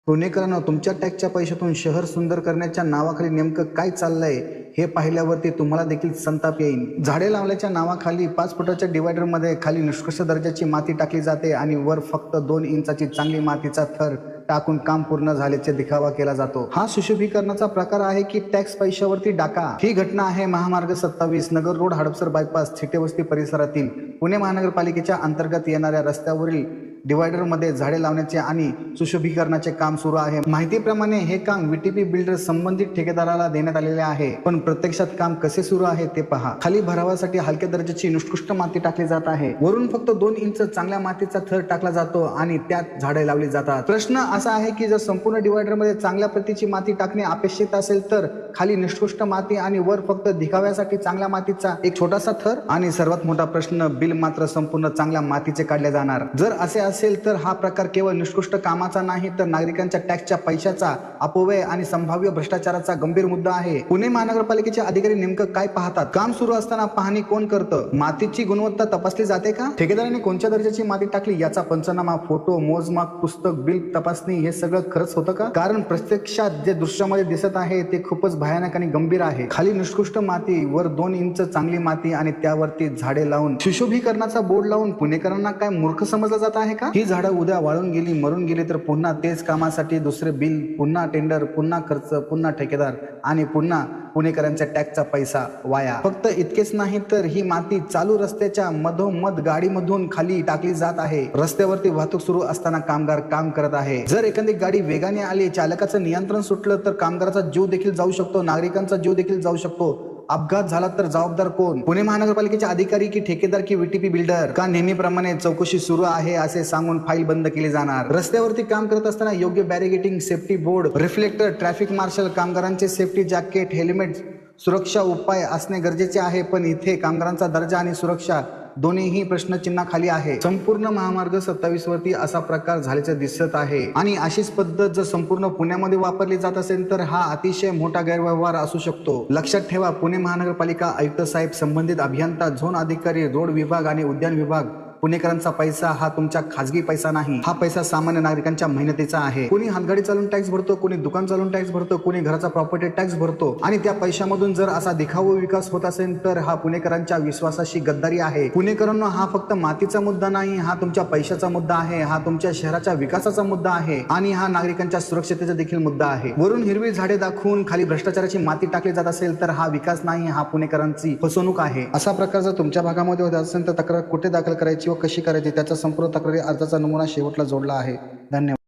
पुणेकरांनो, तुमच्या टॅक्सच्या पैशातून शहर सुंदर करण्याच्या नावाखाली नेमकं काय चाललंय हे पाहिल्यावरती तुम्हाला देखील संताप येईल। झाडे लावल्याच्या नावाखाली 5 फुटाच्या डिवायडरमध्ये खाली निष्कृष्ट दर्जाची माती टाकली जाते आणि वर फक्त 2 इंचाची चांगली मातीचा थर टाकून काम पूर्ण झाल्याचे दिखावा केला जातो। हा सुशोभीकरणाचा प्रकार आहे की टॅक्स पैशावरती डाका। ही घटना आहे महामार्ग 27 नगर रोड हडपसर बायपास थिटेवस्ती परिसरातील पुणे महानगरपालिकेच्या अंतर्गत येणाऱ्या रस्त्यावरील डिवायडरमध्ये झाडे लावण्याचे आणि सुशोभीकरणाचे काम सुरू आहे। माहितीप्रमाणे हे काम व्हीटीपी बिल्डर संबंधित ठेकेदाराला देण्यात आलेले आहे, पण प्रत्यक्षात काम कसे सुरू आहे ते पहा। खाली भरावासाठी हलक्या दर्जाची निष्कृष्ट माती टाकली जात आहे। वरून फक्त 2 इंच चांगल्या मातीचा थर टाकला जातो आणि त्यात झाडे लावली जातात। प्रश्न असा आहे की जर संपूर्ण डिवायडरमध्ये चांगल्या प्रतीची माती टाकणे अपेक्षित असेल तर खाली निष्कृष्ट माती आणि वर फक्त दिखाव्यासाठी चांगल्या मातीचा एक छोटासा थर, आणि सर्वात मोठा प्रश्न, बिल मात्र संपूर्ण चांगल्या मातीचे काढले जाणार। जर असे असेल तर हा प्रकार केवळ निष्कृष्ट कामाचा नाही तर नागरिकांच्या टॅक्सच्या पैशाचा अपव्यय आणि संभाव्य भ्रष्टाचाराचा गंभीर मुद्दा आहे। पुणे महानगरपालिकेचे अधिकारी नेमकं काय पाहतात? काम सुरू असताना पाहणी कोण करतं? मातीची गुणवत्ता तपासली जाते का? ठेकेदाराने कोणत्या दर्जाची माती टाकली याचा पंचनामा, फोटो, मोजमाप, पुस्तक, बिल तपासणी हे सगळं खरंच होतं का? कारण प्रत्यक्षात जे दृश्यामध्ये दिसत आहे ते खूपच भयानक आणि गंभीर आहे। खाली निष्कृष्ट माती, वर 2 इंच चांगली माती आणि त्यावरती झाडे लावून सुशोभीकरणाचा बोर्ड लावून पुणेकरांना काय मूर्ख समजलं जात आहे का? ही झाडं उद्या वाळून गेली, मरून गेली तर पुन्हा तेच कामासाठी दुसरे बिल, पुन्हा टेंडर, पुन्हा खर्च, पुन्हा ठेकेदार आणि पुन्हा पुणेकरांच्या टॅक्सचा पैसा वाया। फक्त इतकेच नाही तर ही माती चालू रस्त्याच्या मधोमध गाडीमधून खाली टाकली जात आहे। रस्त्यावरती वाहतूक सुरू असताना कामगार काम करत आहे। जर एखादी गाडी वेगाने आली, चालकाचं नियंत्रण सुटलं तर कामगाराचा जीव देखील जाऊ शकतो, नागरिकांचा जीव देखील जाऊ शकतो। अपघात झाला तर जबाबदार कोण? पुणे महानगरपालिकेचे अधिकारी की ठेकेदार की व्हीटीपी बिल्डर? का नेहमीप्रमाणे चौकशी सुरू आहे असे सांगून फाईल बंद केली जाणार? रस्त्यावरती काम करत असताना योग्य barricading, safety board, reflector, traffic marshal, कामगारांचे सेफ्टी जॅकेट, हेल्मेट, सुरक्षा उपाय असणे गरजेचे आहे, पण इथे कामगारांचा दर्जा आणि सुरक्षा दोन्हीही प्रश्नचिन्हाखाली आहे। संपूर्ण महामार्ग 27 वरती असा प्रकार झाल्याचे दिसत आहे आणि अशीच पद्धत जर संपूर्ण पुण्यामध्ये वापरली जात असेल तर हा अतिशय मोठा गैरव्यवहार असू शकतो। लक्षात ठेवा, पुणे महानगरपालिका आयुक्त साहेब, संबंधित अभियंता, झोन अधिकारी, रोड विभाग आणि उद्यान विभाग, पुणेकरांचा पैसा हा तुमचा खाजगी पैसा नाही, हा पैसा सामान्य नागरिकांच्या मेहनतीचा आहे। कोणी हातगाडी चालून टॅक्स भरतो, कोणी दुकान चालून टॅक्स भरतो, कोणी घराचा प्रॉपर्टी टॅक्स भरतो आणि त्या पैशामधून जर असा दिखाऊ विकास होत असेल तर हा पुणेकरांच्या विश्वासाशी गद्दारी आहे। पुणेकरांनो, हा फक्त मातीचा मुद्दा नाही, हा तुमच्या पैशाचा मुद्दा आहे, हा तुमच्या शहराच्या विकासाचा मुद्दा आहे आणि हा नागरिकांच्या सुरक्षतेचा देखील मुद्दा आहे। वरून हिरवी झाडे दाखवून खाली भ्रष्टाचाराची माती टाकली जात असेल तर हा विकास नाही, हा पुणेकरांची फसवणूक आहे। असा प्रकार जर तुमच्या भागामध्ये होत असेल तर तक्रार कुठे दाखल करायची व कशी करायची त्याचा संपूर्ण तक्रारी अर्जाचा नमुना शेवटला जोडला आहे। धन्यवाद।